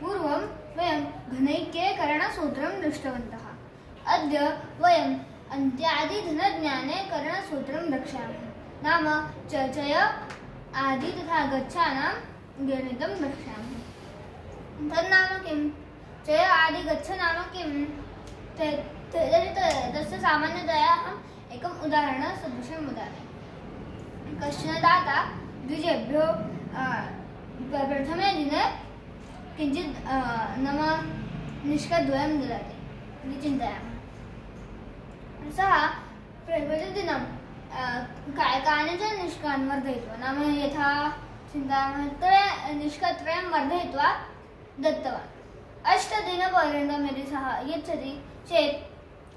पूर्वं वयं घनैक्यकरणसूत्रं दृष्टवन्तः। अद्य वयम् अन्त्यादिधनज्ञाने करणसूत्रं द्रक्ष्यामः। नाम चय आदि तथा गच्छानां गणितं द्रक्ष्यामः। तन्नाम किं? चय आदि गच्छ नाम किं? तस्य सामान्यतया अहम् एकम् उदाहरणसदृशं वदामि। कश्चन दाता द्विजेभ्यो प्रथमे दिने किञ्चित् नाम निष्कद्वयं ददाति इति चिन्तयामः। सः प्रतिदिनं कानिचन निष्कान् वर्धयित्वा, नाम यथा चिन्तयामः निष्कत्रयं वर्धयित्वा दत्तवान्। 8 दिनपर्यन्तं यदि सः यच्छति चेत्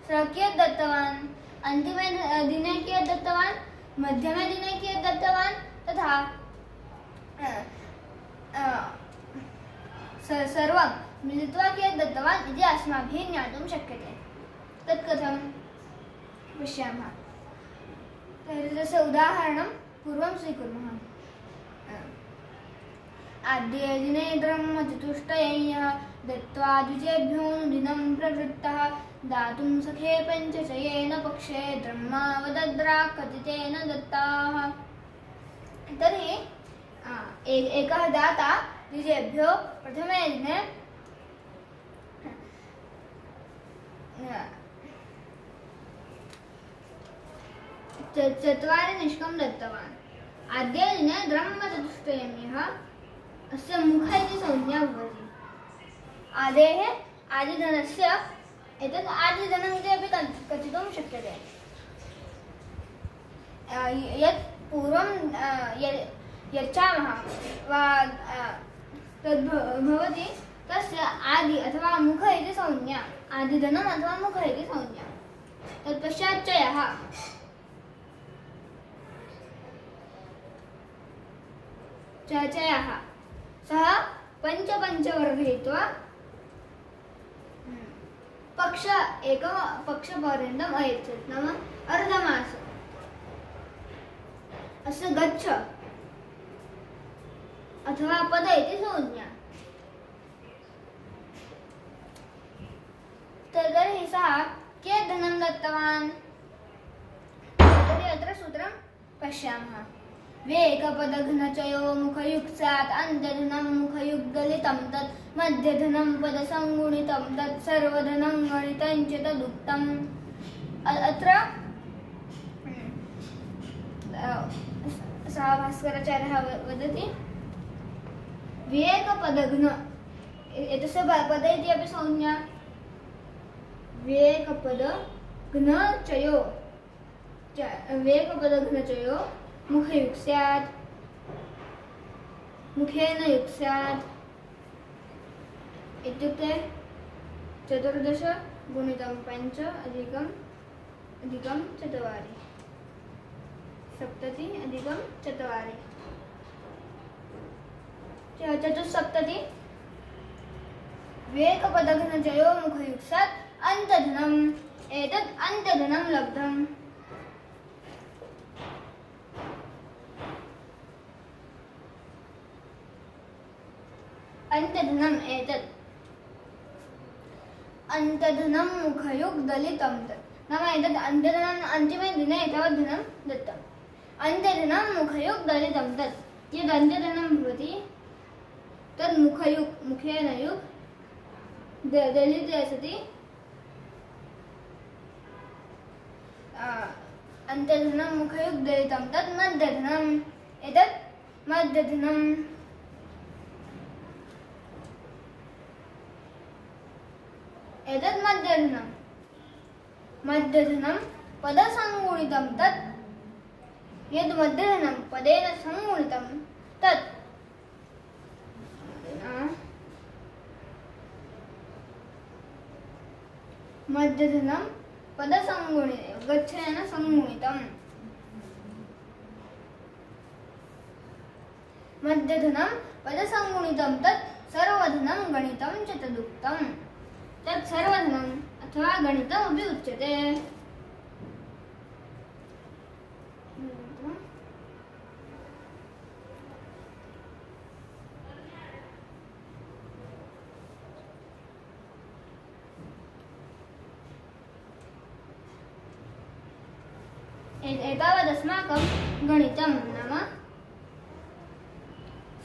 सः कियत् दत्तवान्, अन्तिमे दिने कियत् दत्तवान्, मध्यमे दिने कियत् दत्तवान्, तथा सर्वं मिलित्वा कियत् दत्तवान् इति अस्माभिः ज्ञातुं शक्यते। तत् कथं पश्यामः। तर्हि तस्य उदाहरणं पूर्वं स्वीकुर्मः। आद्ये दिने ब्रह्मचतुष्टयं दत्त्वा द्विजेभ्योऽनुदिनं प्रवृत्तः दातुं सखे पञ्चचयेन पक्षे ब्रह्मावदद्रा कथितेन दत्ताः। तर्हि एकः दाता द्विजेभ्यो प्रथमे दिने चत्वारि निष्कं दत्तवान्। आद्ये दिने ब्रह्मचतुष्टयं यः अस्य मुख इति संज्ञा भवति। आदेः आदिधनस्य एतत् आदिधनम् इति अपि कथितुं शक्यते। यत् पूर्वं यच्छामः वा तद् भवति तस्य आदि अथवा मुख इति संज्ञा, आदिधनम् अथवा मुख इति संज्ञा। तत्पश्चात् चयः, चयः सः पञ्च वर्धयित्वा पक्षपर्यन्तम् अयच्छत्, नाम अर्धमास। अस्य गच्छ अथवा पद इति संज्ञा। तर्हि सः कियत् धनं दत्तवान्? तर्हि अत्र सूत्रं पश्यामः। वेकपदघ्नचयो मुखयुक्तात् अन्त्यधनं मुखयुग्दलितं तत् मध्यधनं पदसङ्गुणितं तत् सर्वधनं गणितं च तदुक्तम्। अत्र सः भास्कराचार्यः वदति वेकपदघ्न एतस्य पद इति अपि संज्ञा। वेकपदघ्नचयो मुखयुक्स्यात् मुखेन युक्स्यात् इत्युक्ते 14 गुणितं 5 अधिकं 4 70 अधिकं 4 चतुस्सप्तति। वेकपदघ्नचयो मुखयुक्तात् अन्त्यधनम् एतत् अन्त्यधनं लब्धम्। अन्त्यधनम् एतत् अन्त्यधनं मुखयुग्दलितं तत्, नाम एतत् अन्त्यधनम् अन्तिमे दिने एतावत् धनं दत्तम्। अन्त्यधनं मुखयुग्दलितं तत्, यद् अन्त्यधनं भवति तद् मुखेन युक् दलिते सति अन्त्यधनं मुखयुग्दलितं तत् मध्यधनम् एतत् मध्यधनम्। एतत् मध्यधनं पदसङ्गुणितं तत्, यद् मध्यधनं पदेन सङ्गुणितं तत् मध्यधनं गच्छेन सङ्गुणितम्। मध्यधनं पदसङ्गुणितं तत् सर्वधनं गणितं च तदुक्तम्। तत् सर्वधनम् अथवा गणितम् अपि उच्यते। एतावदस्माकं गणितं नाम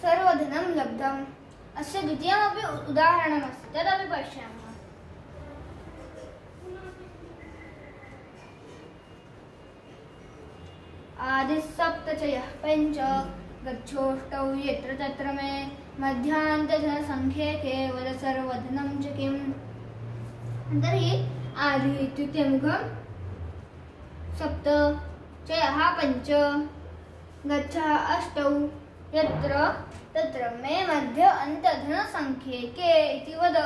सर्वधनं लब्धम्। अस्य द्वितीयमपि उदाहरणमस्ति, तदपि पश्यामः। आदिसप्तचयः पञ्च गच्छोष्टौ यत्र तत्र मे मध्यान्तधनसङ्ख्ये वद सर्वधनं च किम्। तर्हि आदि इत्युक्ते मुखं, सप्त, चयः पञ्च, गच्छः अष्टौ, यत्र तत्र मे मध्य अन्तधनसङ्ख्ये के इति वद,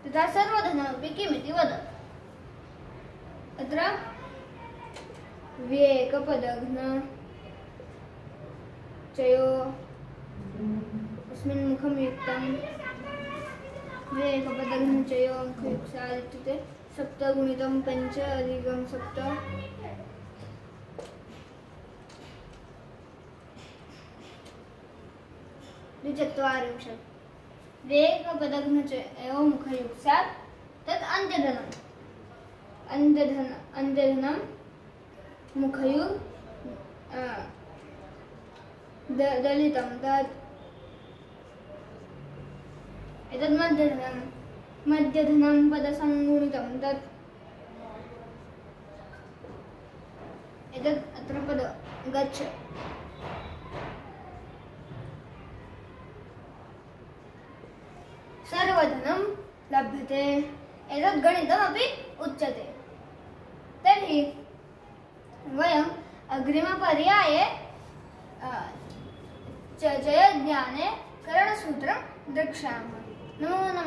तथा सर्वधनमपि किमिति वद। अत्र व्येकपदघ्न चयो अस्मिन् मुखं युक्तं व्येकपदघ्न चयो मुखयुक्तात् इत्युक्ते 7 गुणितं 5 अधिकं 7 द्विचत्वारिंशत्। व्येकपदघ्न चयो मुखयुक्तात् तत् अन्त्यधनं मुखयु दलितं तत् एतत् मध्यधनं पदसंगुणितं तत् एतत् अत्र पद गच्छ। सर्वधनं लभ्यते, एतत् गणितमपि उच्यते। तर्हि वयम् अग्रिमपर्याये चयज्ञाने करणसूत्रं द्रक्ष्यामः। नमो नमः।